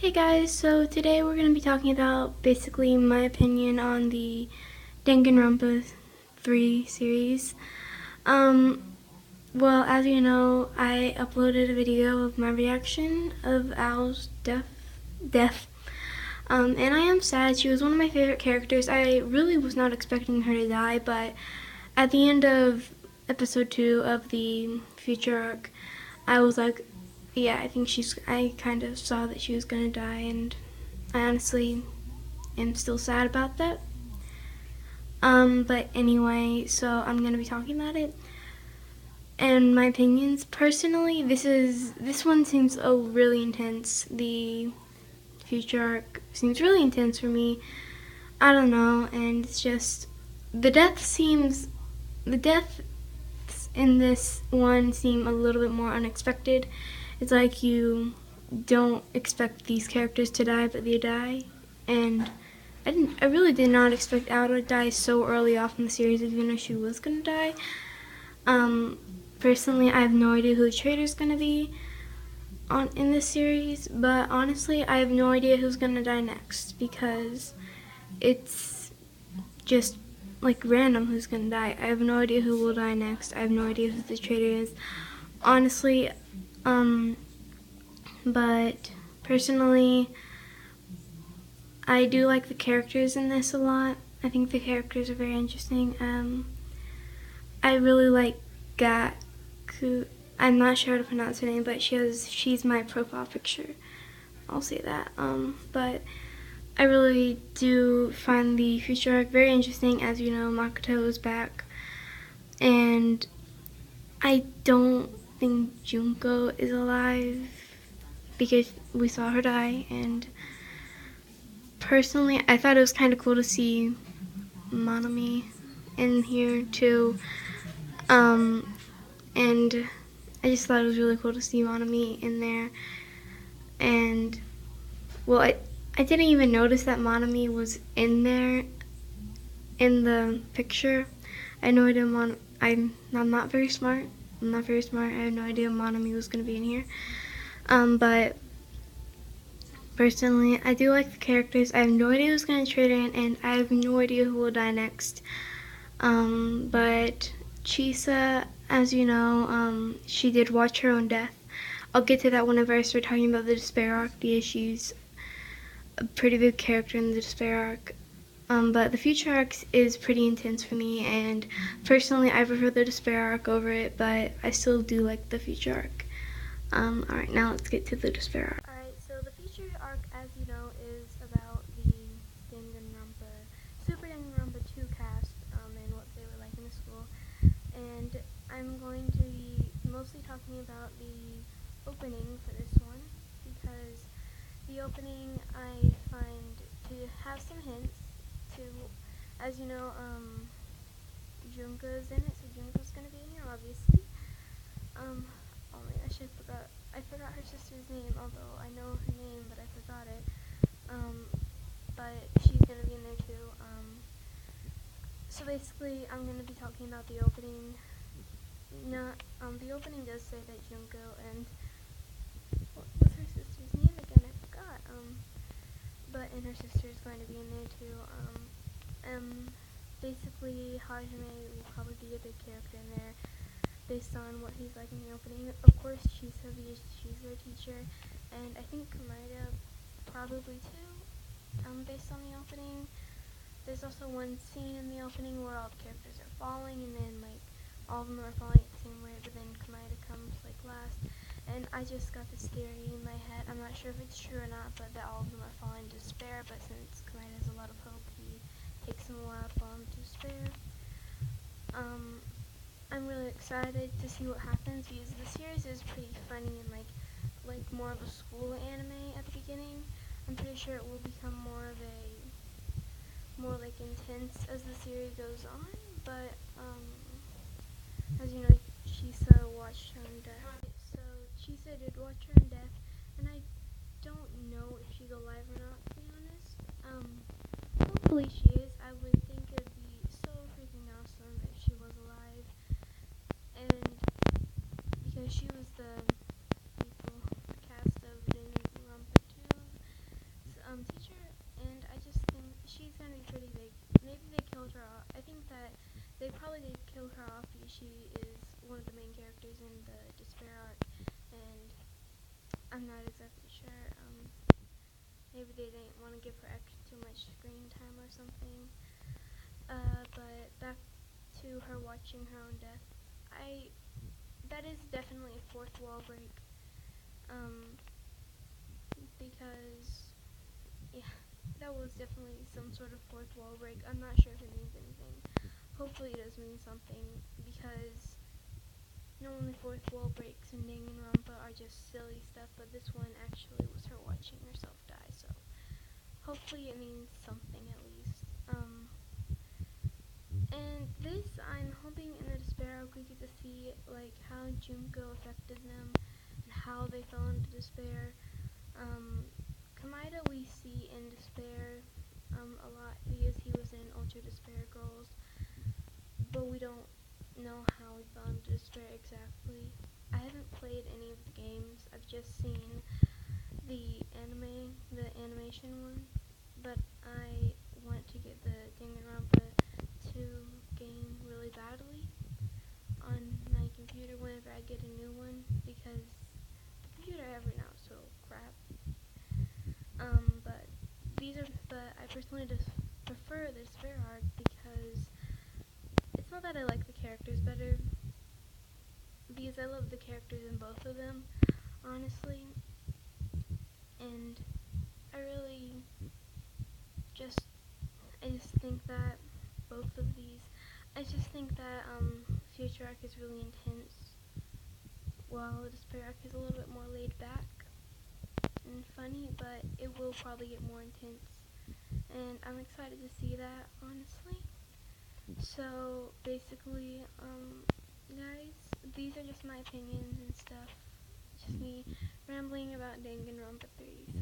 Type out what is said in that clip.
Hey guys, so today we're going to be talking about basically my opinion on the Danganronpa 3 series. Well, as you know, I uploaded a video of my reaction of Al's death. And I am sad. She was one of my favorite characters. I really was not expecting her to die, but at the end of episode 2 of the future arc, I was like, yeah, I kind of saw that she was gonna die, and I honestly am still sad about that. But anyway, so I'm gonna be talking about it and my opinions. Personally, this one seems really intense. The future arc seems really intense for me. I don't know, and it's just the deaths in this one seem a little bit more unexpected. It's like you don't expect these characters to die, but they die, and I really did not expect Al to die so early off in the series, even though she was gonna die. Um, Personally, I have no idea who the traitor's gonna be in this series, but honestly, I have no idea who's gonna die next because it's just like random who's gonna die. I have no idea who will die next. I have no idea who the traitor is. Honestly, but personally, I do like the characters in this a lot. I think the characters are very interesting. I really like Gaku. I'm not sure how to pronounce her name, but she's my profile picture. I'll say that. But I really do find the future arc very interesting. As you know, Makoto is back, and I don't think Junko is alive because we saw her die, and personally, I thought it was kind of cool to see Monami in here too. And I just thought it was really cool to see Monami in there. And well, I didn't even notice that Monami was in there in the picture. I had no idea I'm not very smart. I'm not very smart. I had no idea Monami was gonna be in here. But personally, I do like the characters. I have no idea who's gonna trade in, and I have no idea who will die next. But Chisa, as you know, she did watch her own death. I'll get to that whenever I start talking about the Despair arc, because she's a pretty big character in the Despair arc. But the Future arc is pretty intense for me, and personally, I prefer the Despair arc over it, but I still do like the Future arc. Alright, now let's get to the Despair arc. Alright, so the Future arc, as you know, is about the Super Danganronpa 2 cast, and what they were like in the school. And I'm going to be mostly talking about the opening for this one, because the opening I find to have some hints to, as you know, Junko's in it, so Junko's gonna be in here, obviously. Oh my gosh, I forgot her sister's name, although I know her name, but I forgot it. But she's gonna be in there too. So basically, I'm gonna be talking about the opening. The opening does say that Junko and what was her sister's name again? I forgot. And her sister is going to be in there too. Basically, Hajime will probably be a big character in there, based on what he's like in the opening. Of course, Chisa, because she's their teacher, and I think Komaeda probably too, based on the opening. There's also one scene in the opening where all the characters are falling, and then like all of them are falling at the same rate, but then Komaeda comes like last. And I just got this theory in my head. I'm not sure if it's true or not, but that all of them are falling to despair. But since Komaeda has a lot of hope, he takes them a while to fall into despair. I'm really excited to see what happens, because the series is pretty funny and like more of a school anime at the beginning. I'm pretty sure it will become more like intense as the series goes on, but as you know, Chisa watched her own death. So Chisa did watch her own death, and I don't know if she's alive or not, to be honest. Hopefully she is. I would think it would be so freaking awesome if she was alive, and because she was the cast of Danganronpa 2, I'm not exactly sure. Maybe they didn't want to give her too much screen time or something. But back to her watching her own death. That is definitely a fourth wall break. Because yeah, that was definitely some sort of fourth wall break. I'm not sure if it means anything. Hopefully it does mean something, because normally fourth wall breaks in Danganronpa are just silly stuff, but this one actually was her watching herself die, so hopefully it means something at least. And this, I'm hoping in the Despair arc we get to see like how Junko affected them and how they fell into despair. Kamida we see in Despair a lot because he was in Ultra Despair Girls, but we don't know how he fell into despair exactly. I haven't played any of the games. I've just seen the animation one, but I want to get the Danganronpa 2 game really badly on my computer whenever I get a new one, because the computer I have right now is so crap. But I personally just prefer the Despair arc because it's not that I like the characters better, because I love the characters in both of them, honestly, and I really just, I just think that both of these, I just think that Future Arc is really intense, while the Despair Arc is a little bit more laid back and funny, but it will probably get more intense, and I'm excited to see that, honestly. So basically, guys, these are just my opinions and stuff. Just me rambling about Danganronpa 3.